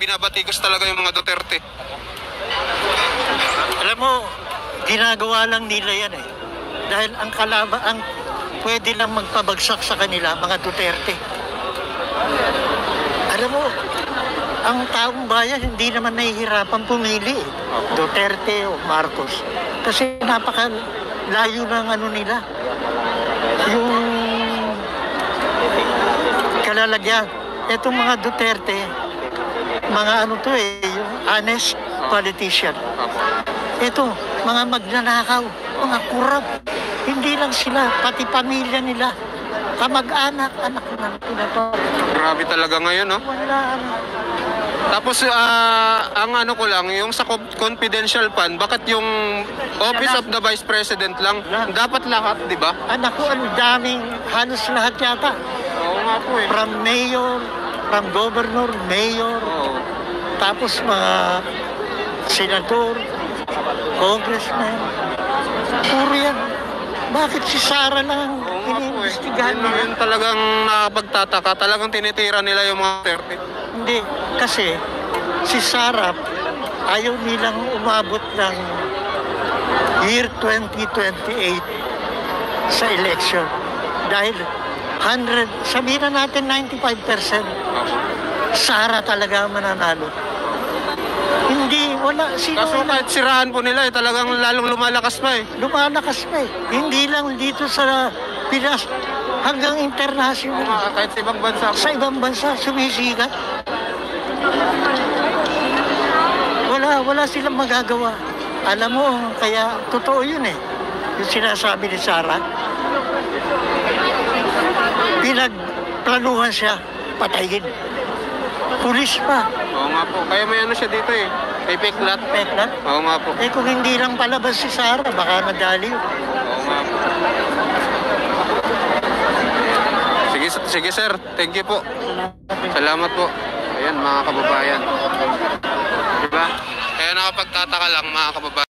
binabatikos talaga yung mga Duterte. Alam mo, ginagawa lang nila yan eh. Dahil ang pwede lang magpabagsak sa kanila, mga Duterte. Alam mo, ang taong bayan hindi naman nahihirapan pumili eh. Duterte o Marcos. Kasi napakalayo ng ano nila. Yung kalalagyan. Itong mga Duterte, mga ano to eh, yung honest politician. Ito, mga magnanakaw, mga kurap. Hindi lang sila, pati pamilya nila. Kamag-anak, anak ng pinato. Grabe talaga ngayon, no? Wala, Tapos, ang ano ko lang, yung sa confidential fund, bakit yung Office of the Vice President lang? Dapat lahat, di ba? anak ko, ang daming, halos lahat yata. Oo nga po eh. From mayor, from governor, mayor, Oo. tapos mga senador, congressman. Puro yan. Bakit si Sara lang Oo nga po eh. iniimbestigahan nila? Yun talagang nakapagtataka. Talagang tinitira nila yung mga Duterte. Hindi, kasi si Sara ayaw nilang umabot ng year 2028 sa election. Dahil 100, sabihin na natin 95%, Sara talaga ang mananalo. Hindi, wala. Kaso kahit sirahan po nila eh, talagang lalong lumalakas pa eh. Lumalakas pa eh. Hindi lang dito sa Pinas, hanggang international. Kahit sa ibang bansa po. Sa ibang bansa, sumisikat. Wala silang magagawa. Alam mo, kaya totoo yun eh. Yung sinasabi ni Sara, pinagplanuhan siya, patayin. Pulis pa. Oo nga po. Kaya may ano siya dito eh. Kay Peklat. Peklat. Oo nga po. Eh kung hindi lang palabas si Sara, baka madali. Oo nga po. Sige sir. Thank you po. Salamat po. Ayan mga kababayan. Diba? Kaya nakapagtataka lang mga kababayan.